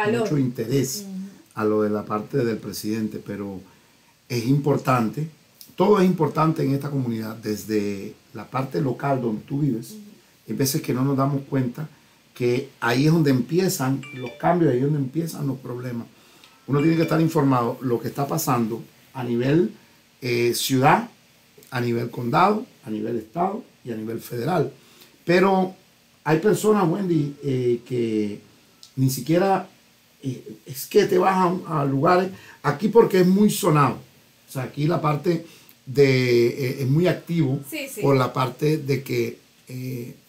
mucho interés a lo de la parte del presidente, pero es importante, todo es importante en esta comunidad, desde la parte local donde tú vives. Hay veces que no nos damos cuenta que ahí es donde empiezan los cambios, ahí es donde empiezan los problemas. Uno tiene que estar informado de lo que está pasando a nivel ciudad, a nivel condado, a nivel estado y a nivel federal. Pero hay personas, Wendy, que ni siquiera es que te vas a lugares, aquí porque es muy sonado. O sea, aquí la parte de es muy activo, sí. Por la parte de que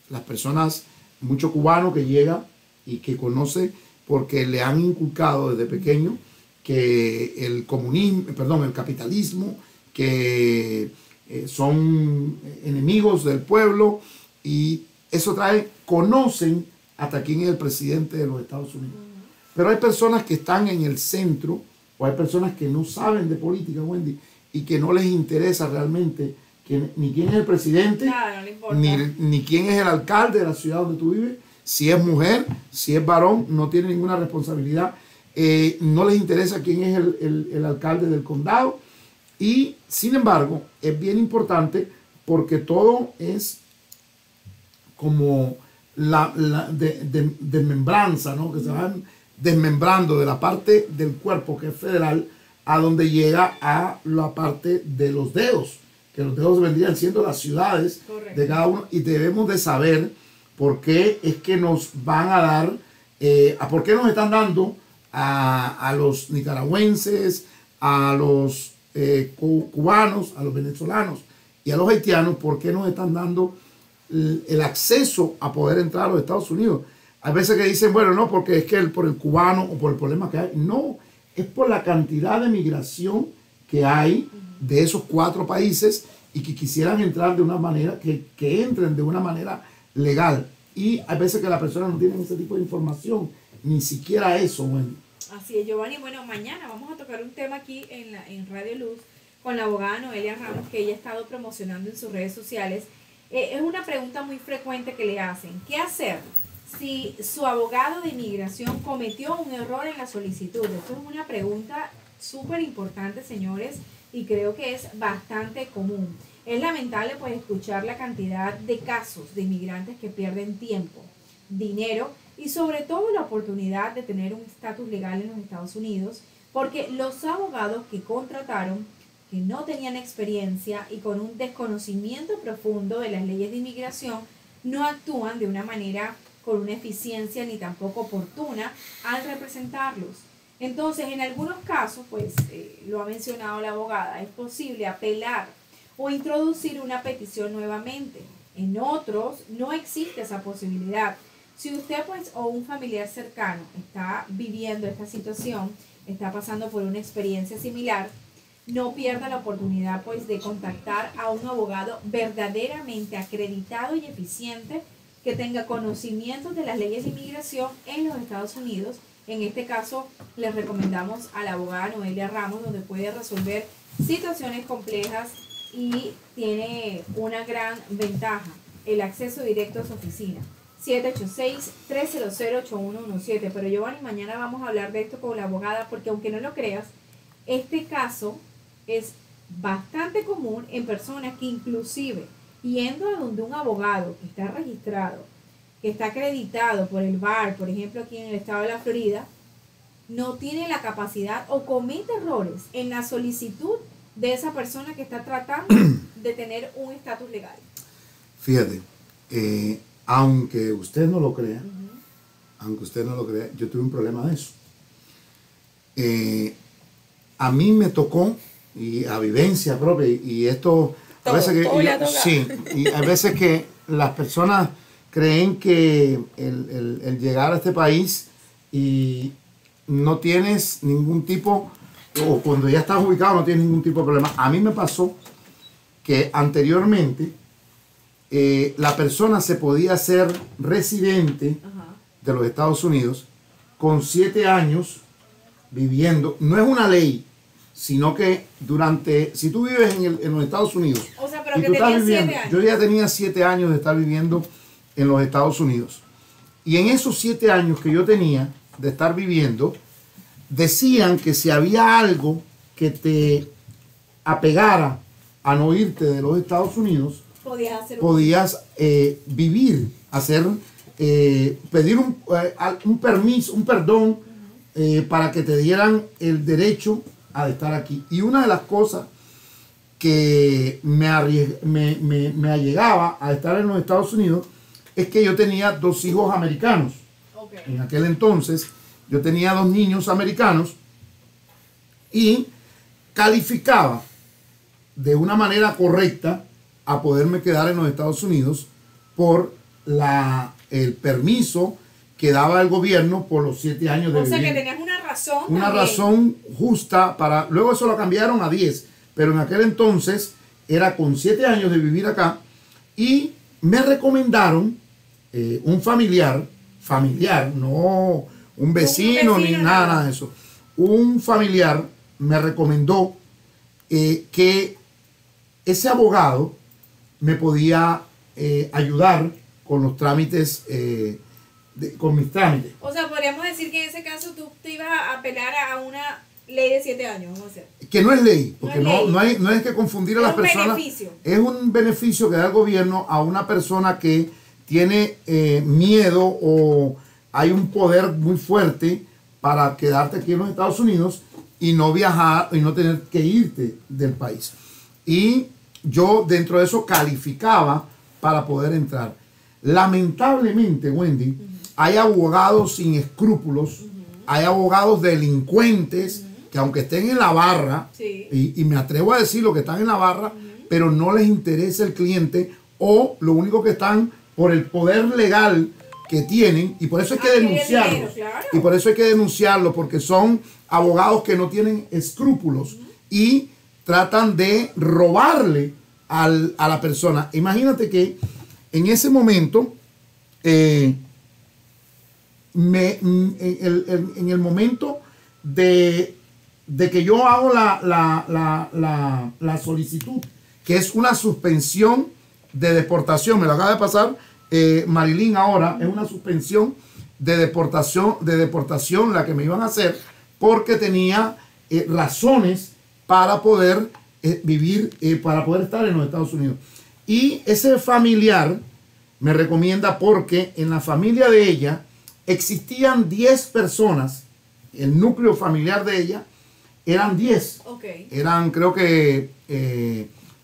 las personas, muchos cubanos que llegan y que conocen porque le han inculcado desde pequeño que el comunismo, perdón, el capitalismo, que son enemigos del pueblo, y eso trae, conocen hasta quién es el presidente de los Estados Unidos. Pero hay personas que están en el centro, o hay personas que no saben de política, Wendy, y que no les interesa realmente ni quién es el presidente, ni quién es el alcalde de la ciudad donde tú vives, si es mujer, si es varón, no tiene ninguna responsabilidad, no les interesa quién es el alcalde del condado, y sin embargo es bien importante porque todo es como la desmembranza, ¿no? Que se van desmembrando de la parte del cuerpo que es federal a donde llega a la parte de los dedos, que los dedos vendrían siendo las ciudades. Correcto. De cada uno, y debemos de saber por qué es que nos van a dar, por qué nos están dando a los nicaragüenses, a los cubanos, a los venezolanos y a los haitianos, por qué nos están dando el acceso a poder entrar a los Estados Unidos. Hay veces que dicen, bueno, no, porque es que por el cubano o por el problema que hay. No, es por la cantidad de migración que hay de esos 4 países y que quisieran entrar de una manera, que entren de una manera legal. Y hay veces que las personas no tienen ese tipo de información, ni siquiera eso. Bueno. Así es, Giovanni. Bueno, mañana vamos a tocar un tema aquí en Radio Luz con la abogada Noelia Ramos, que ella ha estado promocionando en sus redes sociales. Es una pregunta muy frecuente que le hacen. ¿Qué hacer si su abogado de inmigración cometió un error en la solicitud? Esto es una pregunta súper importante, señores, y creo que es bastante común. Es lamentable pues escuchar la cantidad de casos de inmigrantes que pierden tiempo, dinero y sobre todo la oportunidad de tener un estatus legal en los Estados Unidos, porque los abogados que contrataron, que no tenían experiencia y con un desconocimiento profundo de las leyes de inmigración, no actúan de una manera con una eficiencia ni tampoco oportuna al representarlos. Entonces, en algunos casos, pues, lo ha mencionado la abogada, es posible apelar o introducir una petición nuevamente. En otros, no existe esa posibilidad. Si usted, pues, o un familiar cercano está viviendo esta situación, está pasando por una experiencia similar, no pierda la oportunidad, pues, de contactar a un abogado verdaderamente acreditado y eficiente que tenga conocimientos de las leyes de inmigración en los Estados Unidos. En este caso, les recomendamos a la abogada Noelia Ramos, donde puede resolver situaciones complejas y tiene una gran ventaja, el acceso directo a su oficina. 786-300-8117. Pero Giovanni, mañana vamos a hablar de esto con la abogada, porque aunque no lo creas, este caso es bastante común en personas que inclusive yendo a donde un abogado que está registrado, que está acreditado por el BAR, por ejemplo aquí en el estado de la Florida, no tiene la capacidad o comete errores en la solicitud de esa persona que está tratando de tener un estatus legal. Fíjate, aunque usted no lo crea, yo tuve un problema de eso. A mí me tocó, y a vivencia propia, y esto, a veces que, sí, y a veces que las personas creen que el llegar a este país y no tienes ningún tipo, o cuando ya estás ubicado no tienes ningún tipo de problema. A mí me pasó que anteriormente la persona se podía ser residente de los Estados Unidos con 7 años viviendo. No es una ley, sino que si tú vives en los Estados Unidos, o sea, pero que tenías 7 años. Yo ya tenía 7 años de estar viviendo en los Estados Unidos, y en esos 7 años que yo tenía, de estar viviendo, decían que si había algo que te apegara a no irte de los Estados Unidos, podías vivir, hacer, pedir un permiso, un perdón, para que te dieran el derecho a estar aquí. Y una de las cosas que me allegaba a estar en los Estados Unidos es que yo tenía 2 hijos americanos. Okay. En aquel entonces yo tenía 2 niños americanos y calificaba de una manera correcta a poderme quedar en los Estados Unidos por el permiso que daba el gobierno por los 7 años de vivir. O sea que tenías una razón. Una razón justa para... Luego eso lo cambiaron a 10, pero en aquel entonces era con 7 años de vivir acá y me recomendaron un familiar, no un vecino ni nada de eso. Un familiar me recomendó que ese abogado me podía ayudar con los trámites, con mis trámites. O sea, podríamos decir que en ese caso tú te ibas a apelar a una ley de 7 años, vamos a hacer. Que no es ley, porque no hay que confundir a las personas. Beneficio. Es un beneficio que da el gobierno a una persona que tiene miedo o hay un poder muy fuerte para quedarte aquí en los Estados Unidos y no viajar y no tener que irte del país. Y yo dentro de eso calificaba para poder entrar. Lamentablemente, Wendy, hay abogados sin escrúpulos, hay abogados delincuentes que aunque estén en la barra, y me atrevo a decir lo que están en la barra, pero no les interesa el cliente o lo único que están por el poder legal que tienen, y por eso hay que denunciarlos. Claro. Y por eso hay que denunciarlos, porque son abogados que no tienen escrúpulos y tratan de robarle a la persona. Imagínate que en ese momento, en el momento de que yo hago la solicitud, que es una suspensión de deportación, me lo acaba de pasar Marilyn ahora, es una suspensión de deportación la que me iban a hacer, porque tenía razones para poder vivir, para poder estar en los Estados Unidos. Y ese familiar me recomienda porque en la familia de ella existían 10 personas, el núcleo familiar de ella eran 10. Okay. Eran creo que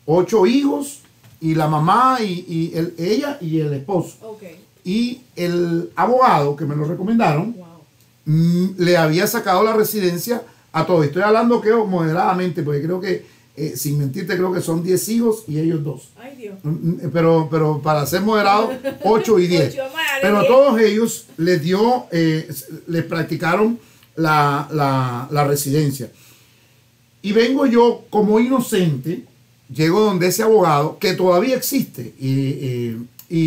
8 hijos y la mamá y ella y el esposo. Okay. Y el abogado que me lo recomendaron, le había sacado la residencia a todos. Estoy hablando que moderadamente, porque creo que sin mentirte, creo que son 10 hijos y ellos 2. Ay, Dios. Pero para ser moderado, 8 y 10. Pero a todos ellos les practicaron la residencia. Y vengo yo como inocente, llego donde ese abogado, que todavía existe, y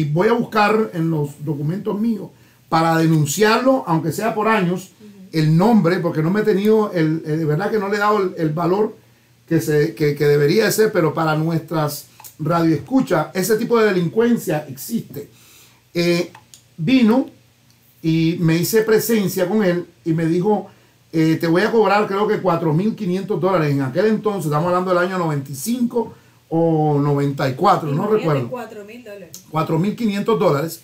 voy a buscar en los documentos míos para denunciarlo, aunque sea por años, el nombre, porque no me he tenido, de verdad que no le he dado el valor que debería de ser, pero para nuestras radioescuchas, ese tipo de delincuencia existe. Vino y me hice presencia con él y me dijo, te voy a cobrar creo que $4,500. En aquel entonces, estamos hablando del año 95 o 94, no recuerdo. $4,500.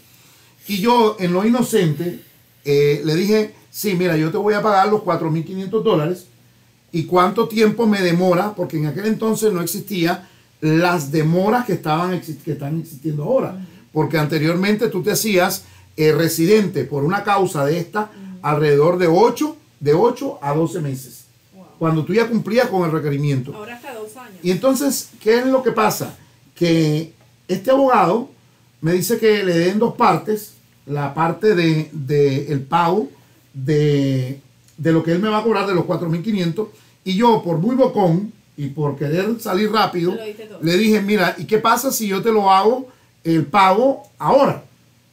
Y yo, en lo inocente, le dije, sí, mira, yo te voy a pagar los $4,500. ¿Y cuánto tiempo me demora? Porque en aquel entonces no existía las demoras que están existiendo ahora. Porque anteriormente tú te hacías residente por una causa de esta alrededor de 8 a 12 meses. Wow. Cuando tú ya cumplías con el requerimiento. Ahora hasta 2 años. Y entonces, ¿qué es lo que pasa? Que este abogado me dice que le den 2 partes. La parte de el pago de lo que él me va a cobrar de los 4,500. Y yo, por muy bocón y por querer salir rápido, le dije, mira, ¿y qué pasa si yo te lo hago el pago ahora?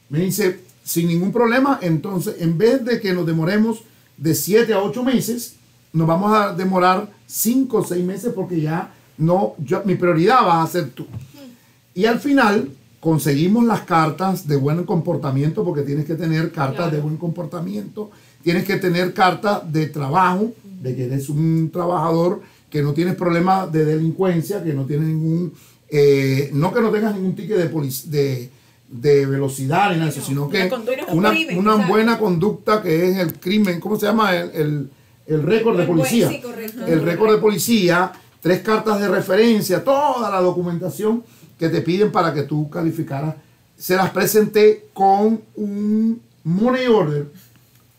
Me dice, sin ningún problema. Entonces, en vez de que nos demoremos de 7 a 8 meses, nos vamos a demorar 5 o 6 meses, porque ya no, mi prioridad va a ser tú. Y al final conseguimos las cartas de buen comportamiento, porque tienes que tener cartas de buen comportamiento, tienes que tener carta de trabajo, de que eres un trabajador, que no tienes problemas de delincuencia, que no tienes ningún, no que no tengas ningún ticket de velocidad ni nada de eso, sino que una buena conducta, que es el crimen, ¿cómo se llama? El récord de policía. Sí, correcto. El récord de policía, 3 cartas de referencia, toda la documentación que te piden para que tú calificaras. Se las presenté con un money order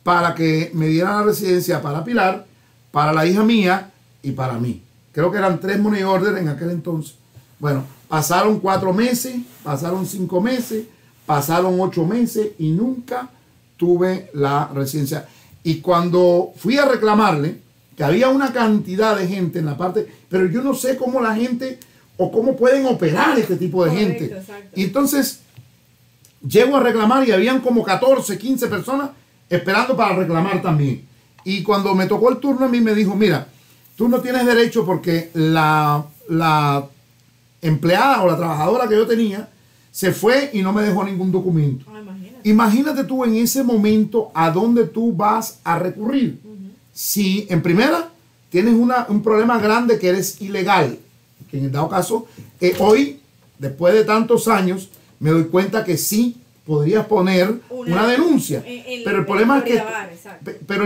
para que me dieran la residencia para Pilar, para la hija mía y para mí. Creo que eran 3 money order en aquel entonces. Bueno, pasaron 4 meses, pasaron 5 meses, pasaron 8 meses y nunca tuve la residencia. Y cuando fui a reclamarle, que había una cantidad de gente en la parte, pero yo no sé cómo la gente o cómo pueden operar este tipo de gente. Exacto. Y entonces llego a reclamar y habían como 14, 15 personas esperando para reclamar también. Y cuando me tocó el turno a mí me dijo, mira, tú no tienes derecho porque la empleada o la trabajadora que yo tenía se fue y no me dejó ningún documento. Imagínate tú en ese momento a dónde tú vas a recurrir. Si en primera tienes un problema grande que eres ilegal, que en el dado caso, hoy, después de tantos años, me doy cuenta que sí podrías poner una denuncia. Pero el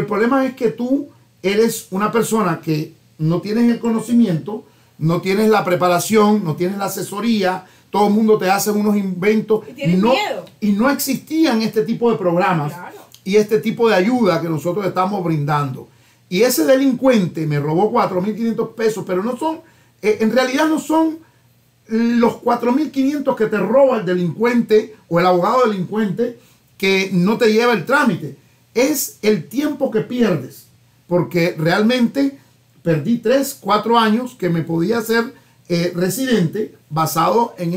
problema es que tú eres una persona que no tienes el conocimiento, no tienes la preparación, no tienes la asesoría, todo el mundo te hace unos inventos y no existían este tipo de programas y este tipo de ayuda que nosotros estamos brindando. Y ese delincuente me robó 4.500 pesos, pero no son, en realidad no son los 4.500 que te roba el delincuente o el abogado delincuente que no te lleva el trámite. Es el tiempo que pierdes, porque realmente perdí 3, 4 años que me podía hacer residente basado en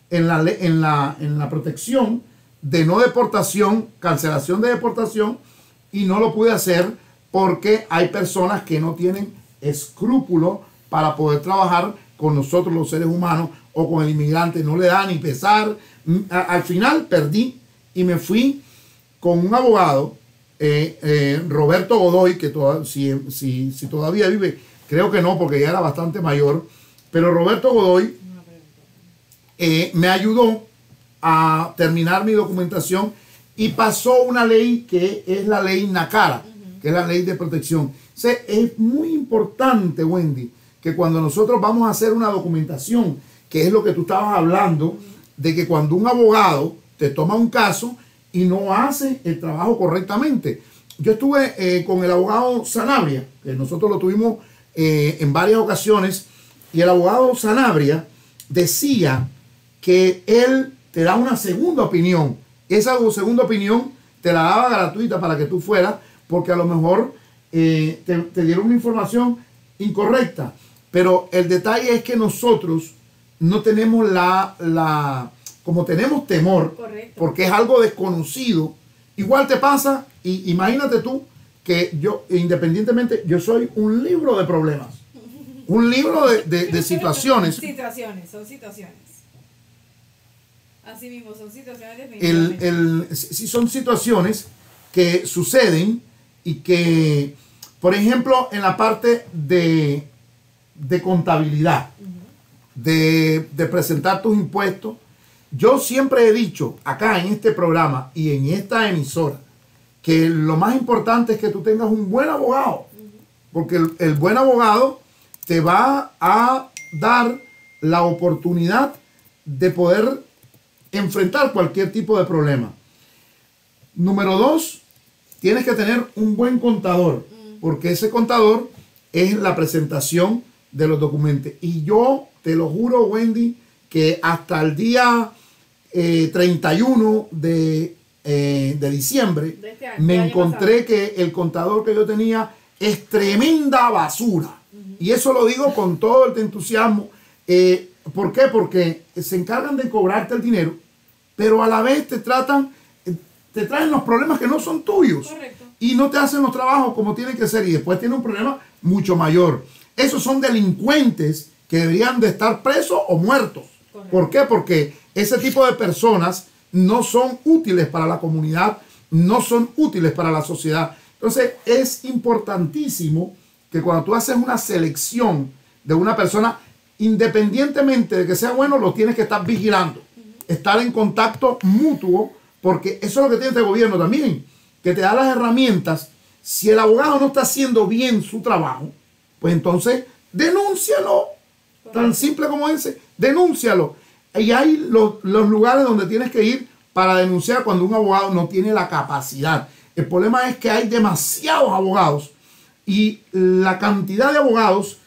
en la protección de no deportación, cancelación de deportación, y no lo pude hacer porque hay personas que no tienen escrúpulos para poder trabajar con nosotros los seres humanos o con el inmigrante, no le da ni pesar. Al final perdí y me fui con un abogado, Roberto Godoy, que si todavía vive, creo que no, porque ya era bastante mayor, pero Roberto Godoy me ayudó a terminar mi documentación y pasó una ley que es la ley NACARA, que es la ley de protección. O sea, es muy importante, Wendy, que cuando nosotros vamos a hacer una documentación, que es lo que tú estabas hablando, de que cuando un abogado te toma un caso y no hace el trabajo correctamente. Yo estuve con el abogado Sanabria, que nosotros lo tuvimos en varias ocasiones, y el abogado Sanabria decía que él te da una segunda opinión. Esa segunda opinión te la daba gratuita para que tú fueras, porque a lo mejor te dieron una información incorrecta. Pero el detalle es que nosotros no tenemos como tenemos temor, correcto, porque es algo desconocido. Igual te pasa, y imagínate tú que yo, independientemente, yo soy un libro de problemas. Un libro de situaciones. Son situaciones. Así mismo, son situaciones definitivamente. Sí, son situaciones que suceden y que, por ejemplo, en la parte de contabilidad, de presentar tus impuestos, yo siempre he dicho acá en este programa y en esta emisora que lo más importante es que tú tengas un buen abogado, porque el buen abogado te va a dar la oportunidad de poder enfrentar cualquier tipo de problema. Número 2, tienes que tener un buen contador, porque ese contador es la presentación de los documentos. Y yo te lo juro, Wendy, que hasta el día 31 de diciembre de este año, me encontré que el contador que yo tenía es tremenda basura. Y eso lo digo con todo el entusiasmo. ¿Por qué? Porque se encargan de cobrarte el dinero, pero a la vez te traen los problemas que no son tuyos. Correcto. Y no te hacen los trabajos como tienen que ser, y después tiene un problema mucho mayor. Esos son delincuentes que deberían de estar presos o muertos. Correcto. ¿Por qué? Porque ese tipo de personas no son útiles para la comunidad no son útiles para la sociedad. Entonces es importantísimo que cuando tú haces una selección de una persona, independientemente de que sea bueno, lo tienes que estar vigilando, estar en contacto mutuo, porque eso es lo que tiene este gobierno también, que te da las herramientas. Si el abogado no está haciendo bien su trabajo, pues entonces denúncialo, tan simple como ese, denúncialo. Y hay los lugares donde tienes que ir para denunciar cuando un abogado no tiene la capacidad. El problema es que hay demasiados abogados y la cantidad de abogados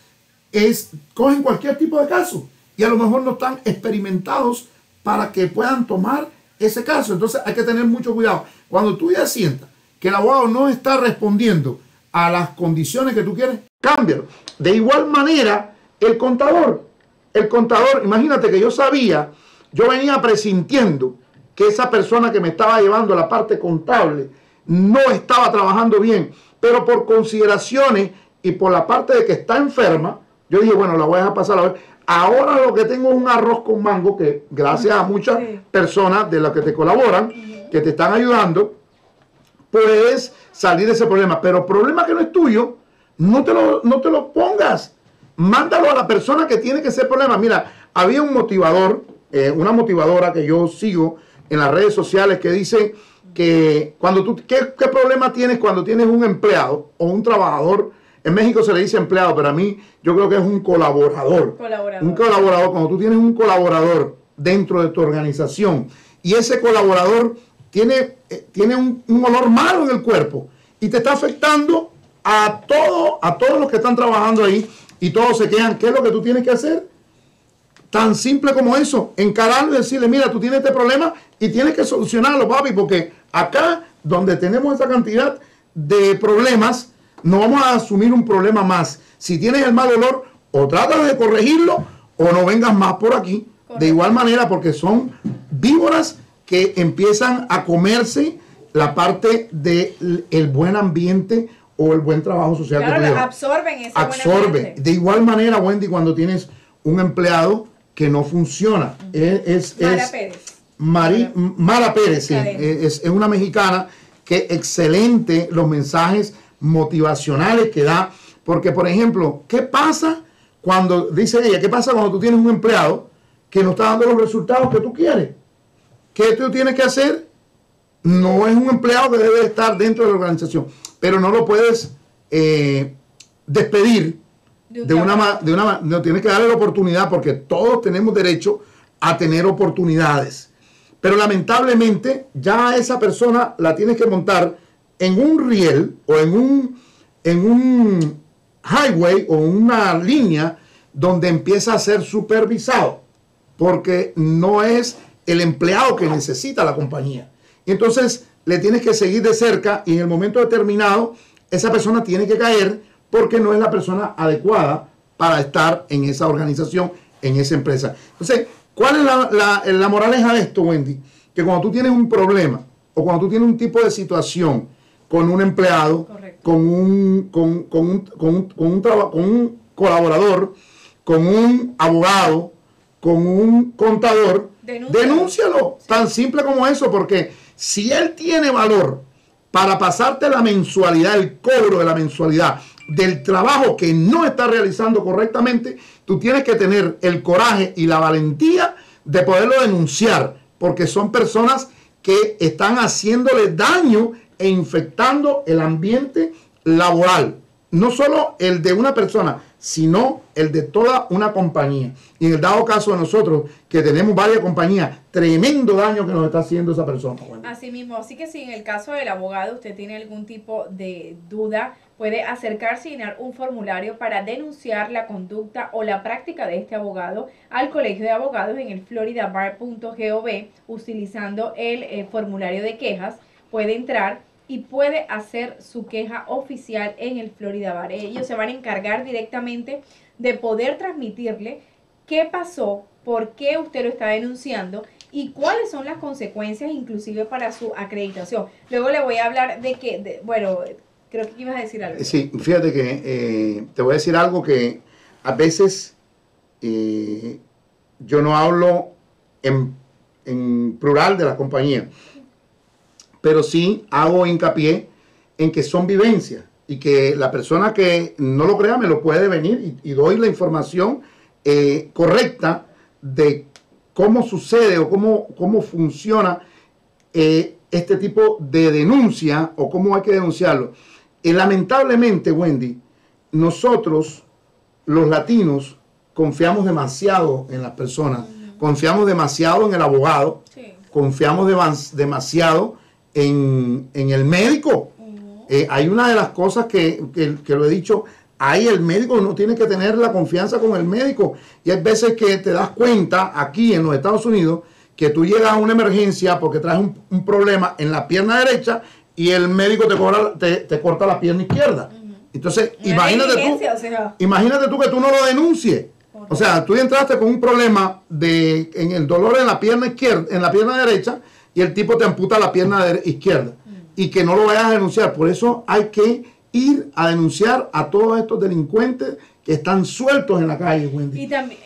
cogen cualquier tipo de caso y a lo mejor no están experimentados para que puedan tomar ese caso. Entonces hay que tener mucho cuidado. Cuando tú ya sientas que el abogado no está respondiendo a las condiciones que tú quieres, cámbialo. De igual manera, el contador, imagínate que yo venía presintiendo que esa persona que me estaba llevando a la parte contable no estaba trabajando bien, pero por consideraciones y por la parte de que está enferma, yo dije, bueno, la voy a dejar pasar a ver. Ahora lo que tengo es un arroz con mango que gracias a muchas personas de las que te colaboran, que te están ayudando, puedes salir de ese problema. Pero el problema que no es tuyo, no te lo pongas. Mándalo a la persona que tiene que ser problema. Mira, había un motivador, una motivadora que yo sigo en las redes sociales que dice que cuando ¿qué problema tienes cuando tienes un empleado o un trabajador? En México se le dice empleado, pero a mí yo creo que es un colaborador. Un colaborador, cuando tú tienes un colaborador dentro de tu organización y ese colaborador tiene un olor malo en el cuerpo y te está afectando a todos los que están trabajando ahí y todos se quedan. ¿Qué es lo que tú tienes que hacer? Tan simple como eso, encararlo y decirle, mira, tú tienes este problema y tienes que solucionarlo, papi, porque acá donde tenemos esa cantidad de problemas, no vamos a asumir un problema más. Si tienes el mal olor, o tratas de corregirlo o no vengas más por aquí. Correcto. De igual manera, porque son víboras que empiezan a comerse la parte del buen ambiente o el buen trabajo social. Claro, que absorben ese absorbe. Buen ambiente. De igual manera, Wendy, cuando tienes un empleado que no funciona. Mara Pérez, sí, es una mexicana que excelente los mensajes motivacionales que da, porque por ejemplo, ¿qué pasa cuando, dice ella, qué pasa cuando tú tienes un empleado que no está dando los resultados que tú quieres? ¿Qué tú tienes que hacer? No es un empleado que debe estar dentro de la organización, pero no lo puedes despedir no tienes que darle la oportunidad, porque todos tenemos derecho a tener oportunidades, pero lamentablemente ya a esa persona la tienes que montar en un riel o en un highway o una línea donde empieza a ser supervisado, porque no es el empleado que necesita la compañía. Entonces le tienes que seguir de cerca y en el momento determinado esa persona tiene que caer porque no es la persona adecuada para estar en esa organización, en esa empresa. Entonces, ¿cuál es la moraleja de esto, Wendy? Que cuando tú tienes un problema o cuando tú tienes un tipo de situación con un empleado, con un colaborador, con un abogado, con un contador, denúncialo. Sí. Tan simple como eso, porque si él tiene valor para pasarte la mensualidad, el cobro de la mensualidad del trabajo que no está realizando correctamente, tú tienes que tener el coraje y la valentía de poderlo denunciar, porque son personas que están haciéndole daño e infectando el ambiente laboral. No solo el de una persona, sino el de toda una compañía. Y en el dado caso de nosotros, que tenemos varias compañías, tremendo daño que nos está haciendo esa persona. Así mismo, así que si en el caso del abogado usted tiene algún tipo de duda, puede acercarse y llenar un formulario para denunciar la conducta o la práctica de este abogado al Colegio de Abogados en el floridabar.gov utilizando el formulario de quejas. Puede entrar y puede hacer su queja oficial en el Florida Bar. Ellos se van a encargar directamente de poder transmitirle qué pasó, por qué usted lo está denunciando y cuáles son las consecuencias inclusive para su acreditación. Luego le voy a hablar de que, bueno, creo que ibas a decir algo. Sí, fíjate que te voy a decir algo que a veces yo no hablo en plural de la compañía. pero sí hago hincapié en que son vivencias y que la persona que no lo crea me lo puede venir y doy la información correcta de cómo sucede o cómo funciona este tipo de denuncia o cómo hay que denunciarlo. Lamentablemente, Wendy, nosotros, los latinos, confiamos demasiado en las personas, confiamos demasiado en el abogado, sí, confiamos demasiado en el médico. Hay una de las cosas que lo he dicho, ahí el médico no tiene que tener la confianza con el médico. Y hay veces que te das cuenta aquí en los Estados Unidos que tú llegas a una emergencia porque traes un problema en la pierna derecha y el médico te corta la pierna izquierda. Entonces, imagínate tú que tú no lo denuncies. O sea, tú entraste con un problema en el dolor en la pierna izquierda, en la pierna derecha, y el tipo te amputa la pierna izquierda. Y que no lo vayas a denunciar. Por eso hay que ir a denunciar a todos estos delincuentes que están sueltos en la calle, Wendy. Y también,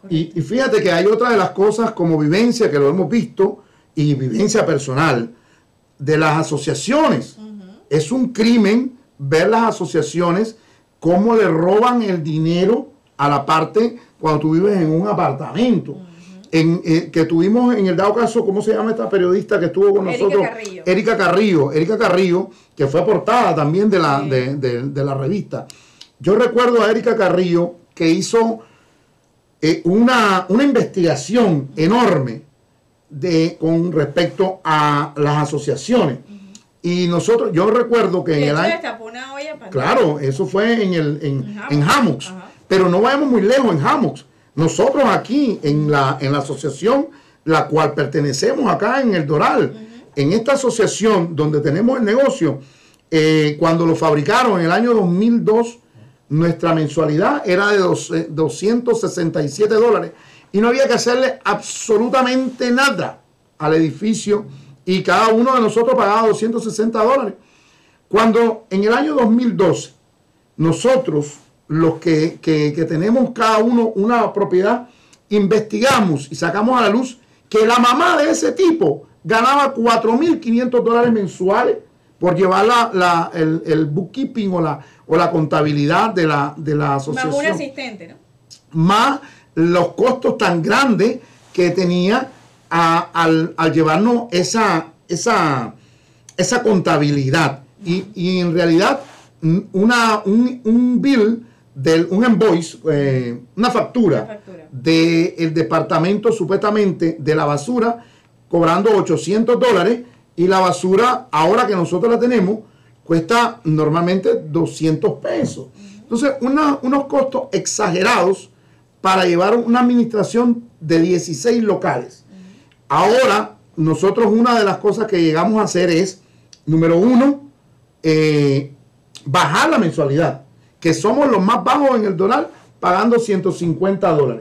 y fíjate que hay otra de las cosas como vivencia, que lo hemos visto, y vivencia personal, de las asociaciones. Es un crimen ver las asociaciones cómo le roban el dinero a la parte cuando tú vives en un apartamento. Que tuvimos en el dado caso, ¿cómo se llama esta periodista que estuvo con nosotros? Erika Carrillo, que fue portada también de la revista. Yo recuerdo a Erika Carrillo que hizo una investigación enorme con respecto a las asociaciones. Y yo recuerdo que en el año... Claro, eso fue en Hammocks. Pero no vayamos muy lejos en Hammocks. Nosotros aquí en la asociación, la cual pertenecemos acá en El Doral, en esta asociación donde tenemos el negocio, cuando lo fabricaron en el año 2002, nuestra mensualidad era de $267 y no había que hacerle absolutamente nada al edificio y cada uno de nosotros pagaba $260. Cuando en el año 2012 nosotros, los que tenemos cada uno una propiedad, investigamos y sacamos a la luz que la mamá de ese tipo ganaba $4.500 mensuales por llevar el bookkeeping o la contabilidad de la asociación. Más un asistente, ¿no? Más los costos tan grandes que tenía al llevarnos esa contabilidad. Y en realidad un bill, un invoice, una factura del departamento supuestamente de la basura cobrando $800 y la basura ahora que nosotros la tenemos cuesta normalmente $200. Entonces unos costos exagerados para llevar una administración de 16 locales. Ahora nosotros una de las cosas que llegamos a hacer es, número uno, bajar la mensualidad, que somos los más bajos en El Doral, pagando $150.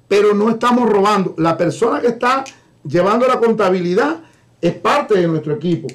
Pero no estamos robando. La persona que está llevando la contabilidad es parte de nuestro equipo.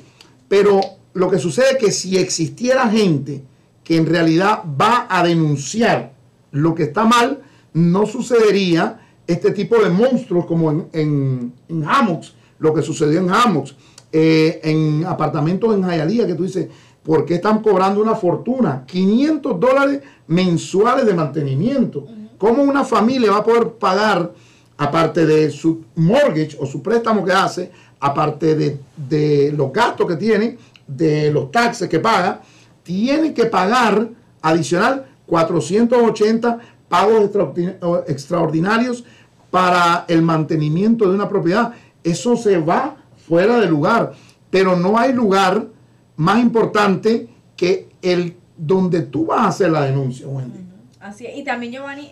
Pero lo que sucede es que si existiera gente que en realidad va a denunciar lo que está mal, no sucedería este tipo de monstruos como en Hammocks, lo que sucedió en Hammocks, en apartamentos en Hialeah, que tú dices, ¿por qué están cobrando una fortuna? $500 mensuales de mantenimiento. ¿Cómo una familia va a poder pagar, aparte de su mortgage o su préstamo que hace, aparte de los gastos que tiene, de los taxes que paga, tiene que pagar adicional 480 pagos extraordinarios para el mantenimiento de una propiedad? Eso se va fuera de lugar, pero no hay lugar más importante que el donde tú vas a hacer la denuncia, Wendy. Así es. Y también, Giovanni,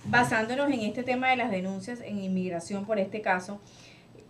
basándonos en este tema de las denuncias en inmigración por este caso,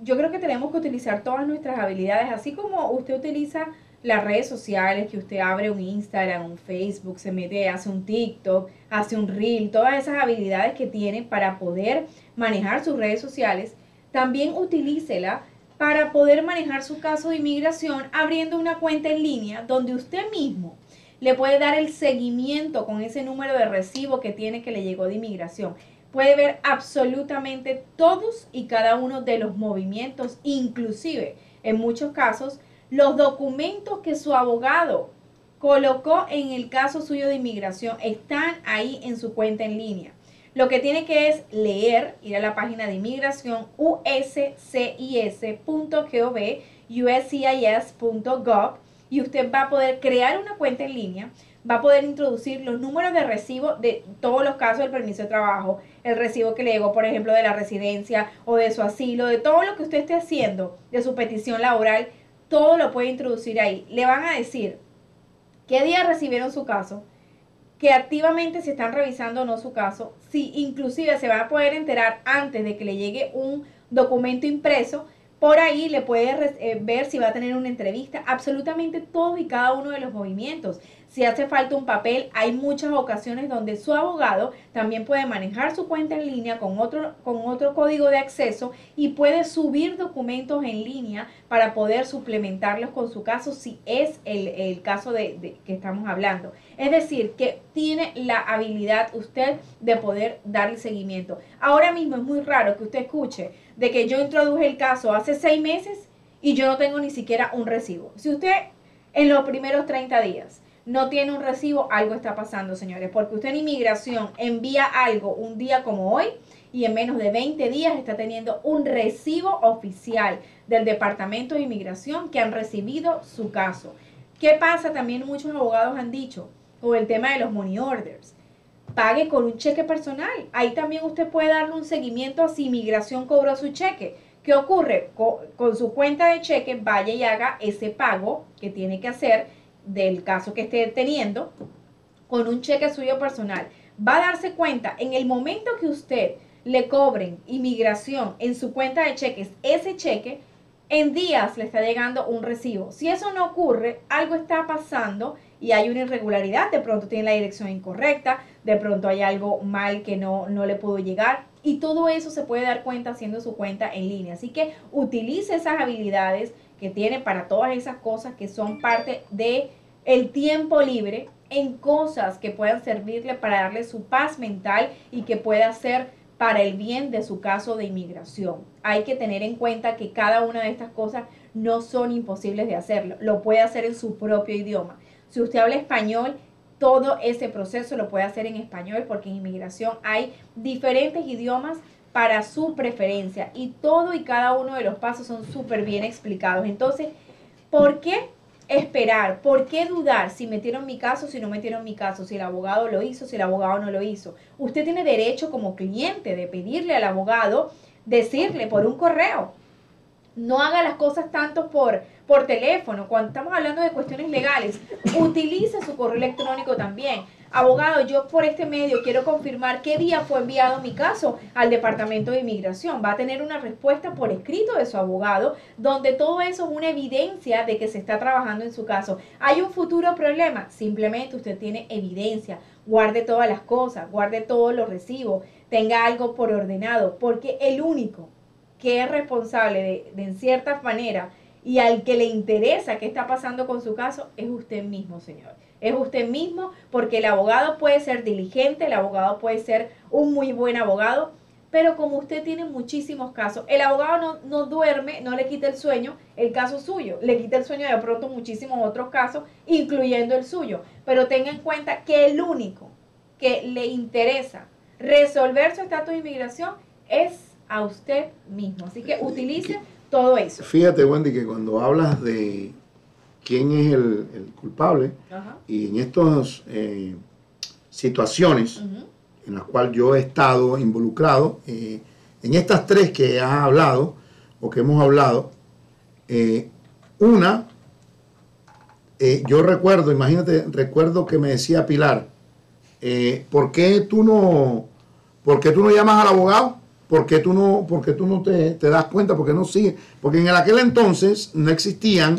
yo creo que tenemos que utilizar todas nuestras habilidades, así como usted utiliza las redes sociales, que usted abre un Instagram, un Facebook, se mete, hace un TikTok, hace un Reel, todas esas habilidades que tiene para poder manejar sus redes sociales, también utilícela para poder manejar su caso de inmigración abriendo una cuenta en línea donde usted mismo le puede dar el seguimiento con ese número de recibo que tiene que le llegó de inmigración. Puede ver absolutamente todos y cada uno de los movimientos, inclusive en muchos casos Los documentos que su abogado colocó en el caso suyo de inmigración están ahí en su cuenta en línea. Lo que tiene que es leer, ir a la página de inmigración uscis.gov, uscis.gov, y usted va a poder crear una cuenta en línea, va a poder introducir los números de recibo de todos los casos del permiso de trabajo, el recibo que le llegó, por ejemplo, de la residencia o de su asilo, de todo lo que usted esté haciendo, de su petición laboral, todo lo puede introducir ahí. Le van a decir qué día recibieron su caso, que activamente se están revisando o no su caso, si inclusive se va a poder enterar antes de que le llegue un documento impreso. Por ahí le puede ver si va a tener una entrevista, absolutamente todo y cada uno de los movimientos. Si hace falta un papel, hay muchas ocasiones donde su abogado también puede manejar su cuenta en línea con otro código de acceso y puede subir documentos en línea para poder suplementarlos con su caso si es el caso de que estamos hablando. Es decir, que tiene la habilidad usted de poder darle seguimiento. Ahora mismo es muy raro que usted escuche de que yo introduje el caso hace 6 meses y yo no tengo ni siquiera un recibo. Si usted en los primeros 30 días no tiene un recibo, algo está pasando, señores, porque usted en inmigración envía algo un día como hoy y en menos de 20 días está teniendo un recibo oficial del Departamento de Inmigración que han recibido su caso. ¿Qué pasa? También muchos abogados han dicho con el tema de los money orders. Pague con un cheque personal. Ahí también usted puede darle un seguimiento a si inmigración cobró su cheque. ¿Qué ocurre? Con su cuenta de cheque, vaya y haga ese pago que tiene que hacer del caso que esté teniendo con un cheque suyo personal. Va a darse cuenta, en el momento que usted le cobren inmigración en su cuenta de cheques, ese cheque, en días le está llegando un recibo. Si eso no ocurre, algo está pasando y hay una irregularidad. De pronto tiene la dirección incorrecta, de pronto hay algo mal que no le pudo llegar. Y todo eso se puede dar cuenta haciendo su cuenta en línea. Así que utilice esas habilidades que tiene para todas esas cosas que son parte de el tiempo libre en cosas que puedan servirle para darle su paz mental y que pueda ser para el bien de su caso de inmigración. Hay que tener en cuenta que cada una de estas cosas no son imposibles de hacerlo. Lo puede hacer en su propio idioma. Si usted habla español, todo ese proceso lo puede hacer en español porque en inmigración hay diferentes idiomas para su preferencia y todo y cada uno de los pasos son súper bien explicados. Entonces, ¿por qué esperar? ¿Por qué dudar si metieron mi caso, si no metieron mi caso, si el abogado lo hizo, si el abogado no lo hizo? Usted tiene derecho como cliente de pedirle al abogado, decirle por un correo. No haga las cosas tanto por teléfono. Cuando estamos hablando de cuestiones legales, utilice su correo electrónico también. Abogado, yo por este medio quiero confirmar qué día fue enviado mi caso al Departamento de Inmigración. Va a tener una respuesta por escrito de su abogado, donde todo eso es una evidencia de que se está trabajando en su caso. ¿Hay un futuro problema? Simplemente usted tiene evidencia. Guarde todas las cosas, guarde todos los recibos, tenga algo por ordenado, porque el único que es responsable de en cierta manera y al que le interesa qué está pasando con su caso es usted mismo, señor. Es usted mismo, porque el abogado puede ser diligente, el abogado puede ser un muy buen abogado, pero como usted tiene muchísimos casos, el abogado no duerme, no le quita el sueño el caso suyo, le quita el sueño de pronto muchísimos otros casos, incluyendo el suyo. Pero tenga en cuenta que el único que le interesa resolver su estatus de inmigración es a usted mismo. Así que utilice todo eso. Fíjate, Wendy, que cuando hablas de quién es el culpable, Ajá. y en estas situaciones en las cuales yo he estado involucrado, en estas tres que has hablado o que hemos hablado, una, yo recuerdo que me decía Pilar, ¿por qué tú no llamas al abogado? ¿Por qué tú no te das cuenta? ¿Por qué no sigues? Porque en aquel entonces no existían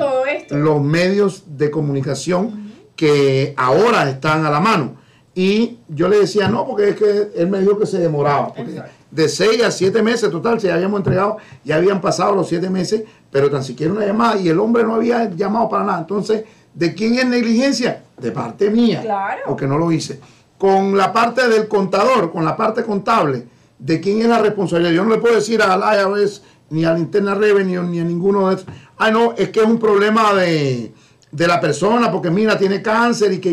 los medios de comunicación que ahora están a la mano. Y yo le decía, no, porque es que él me dijo que se demoraba. Porque de 6 a 7 meses, total, si habíamos entregado, ya habían pasado los 7 meses, pero tan siquiera una llamada y el hombre no había llamado para nada. Entonces, ¿de quién es negligencia? De parte mía, claro, porque no lo hice. Con la parte del contador, con la parte contable, ¿de quién es la responsabilidad? Yo no le puedo decir al IRS ni al Internal Revenue, ni a ninguno de esos. Ah, no, es que es un problema de la persona, porque mira, tiene cáncer y que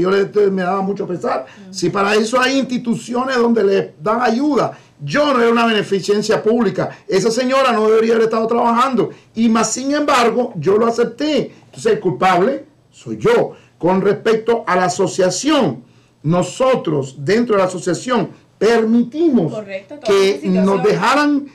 me daba mucho pesar. Si para eso hay instituciones donde le dan ayuda. Yo no era una beneficencia pública. Esa señora no debería haber estado trabajando. Y más sin embargo, yo lo acepté. Entonces el culpable soy yo. Con respecto a la asociación, nosotros dentro de la asociación permitimos que nos dejaran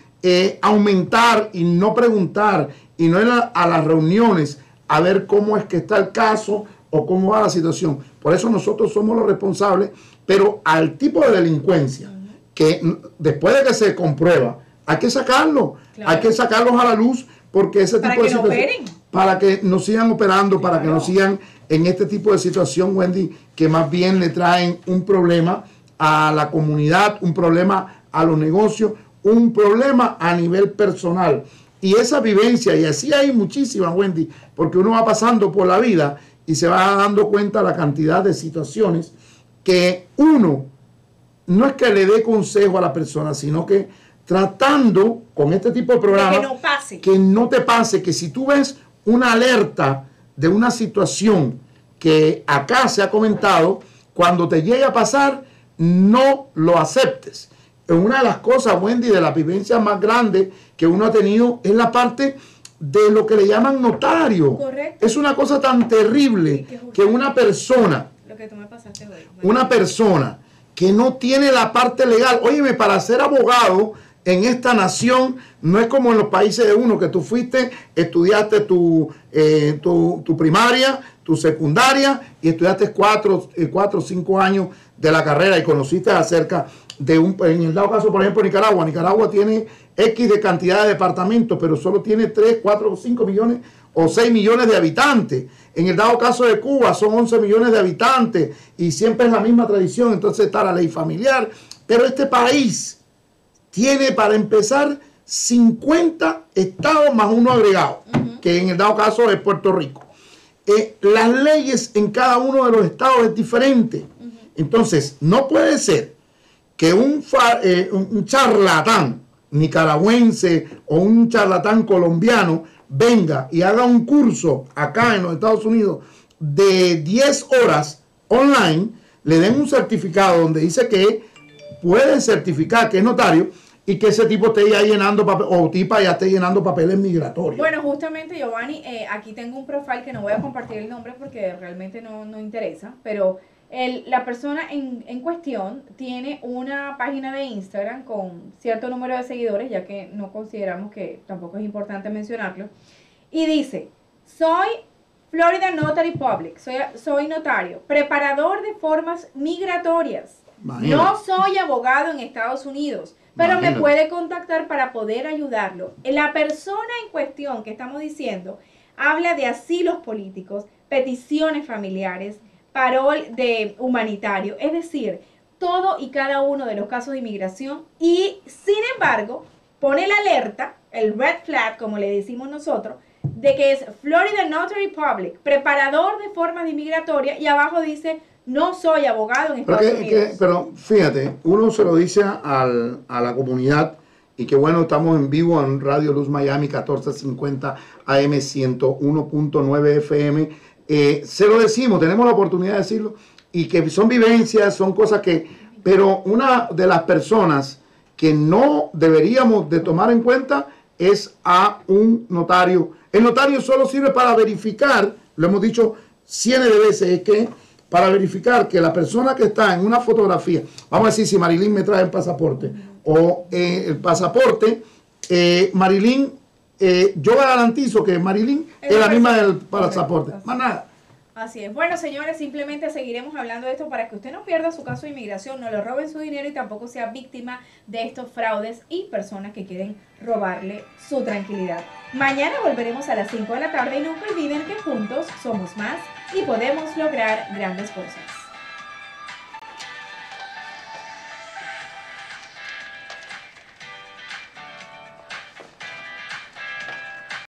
aumentar y no preguntar y no ir a las reuniones a ver cómo es que está el caso o cómo va la situación. Por eso nosotros somos los responsables, pero al tipo de delincuencia que después de que se comprueba, hay que sacarlo, hay que sacarlos a la luz, porque ese tipo de situaciones, para que nos sigan operando, para que nos sigan en este tipo de situación, Wendy, que más bien le traen un problema a la comunidad, un problema a los negocios, un problema a nivel personal. Y esa vivencia, y así hay muchísimas, Wendy, porque uno va pasando por la vida y se va dando cuenta de la cantidad de situaciones que uno no es que le dé consejo a la persona, sino que tratando con este tipo de programas, que no te pase, que si tú ves una alerta de una situación que acá se ha comentado, cuando te llegue a pasar, no lo aceptes. Una de las cosas, Wendy, de la vivencia más grande que uno ha tenido es la parte de lo que le llaman notario. Correcto. Es una cosa tan terrible que una persona, lo que tú me pasaste hoy, una persona que no tiene la parte legal, óyeme, para ser abogado en esta nación, no es como en los países de uno, que tú fuiste, estudiaste tu primaria, tu secundaria, y estudiaste 4 o 5 años de la carrera y conociste acerca de en el dado caso, por ejemplo, Nicaragua. Nicaragua tiene X de cantidad de departamentos, pero solo tiene 3, 4 o 5 millones o 6 millones de habitantes. En el dado caso de Cuba son 11 millones de habitantes y siempre es la misma tradición, entonces está la ley familiar. Pero este país tiene, para empezar, 50 estados más uno agregado, que en el dado caso es Puerto Rico. Las leyes en cada uno de los estados es diferente. Entonces, no puede ser que un charlatán nicaragüense o un charlatán colombiano venga y haga un curso acá en los Estados Unidos de 10 horas online, le den un certificado donde dice que pueden certificar que es notario y que ese tipo esté ya llenando o tipa ya esté llenando papeles migratorios. Bueno, justamente, Giovanni, aquí tengo un profile que no voy a compartir el nombre porque realmente no interesa, pero la persona en cuestión tiene una página de Instagram con cierto número de seguidores, ya que no consideramos que tampoco es importante mencionarlo, y dice: soy Florida Notary Public, soy notario, preparador de formas migratorias. Imagínate. No soy abogado en Estados Unidos, pero Imagínate. Me puede contactar para poder ayudarlo. La persona en cuestión que estamos diciendo habla de asilos políticos, peticiones familiares, parol de humanitario, es decir, todo y cada uno de los casos de inmigración, y sin embargo pone la alerta, el red flag como le decimos nosotros, de que es Florida Notary Public, preparador de formas de inmigratoria, y abajo dice: no soy abogado en Estados Unidos. Pero fíjate, uno se lo dice a la comunidad, y que bueno, estamos en vivo en Radio Luz Miami 1450 AM 101.9 FM. Se lo decimos, tenemos la oportunidad de decirlo, y que son vivencias, son cosas que, pero una de las personas que no deberíamos de tomar en cuenta es a un notario. El notario solo sirve para verificar, lo hemos dicho cientos de veces, es que para verificar que la persona que está en una fotografía, vamos a decir, si Marilyn me trae el pasaporte o el pasaporte, Marilyn, yo garantizo que Marilyn es la misma del pasaporte, más nada. Así es. Bueno, señores, simplemente seguiremos hablando de esto para que usted no pierda su caso de inmigración, no le roben su dinero y tampoco sea víctima de estos fraudes y personas que quieren robarle su tranquilidad. Mañana volveremos a las 5 de la tarde y nunca olviden que juntos somos más y podemos lograr grandes cosas.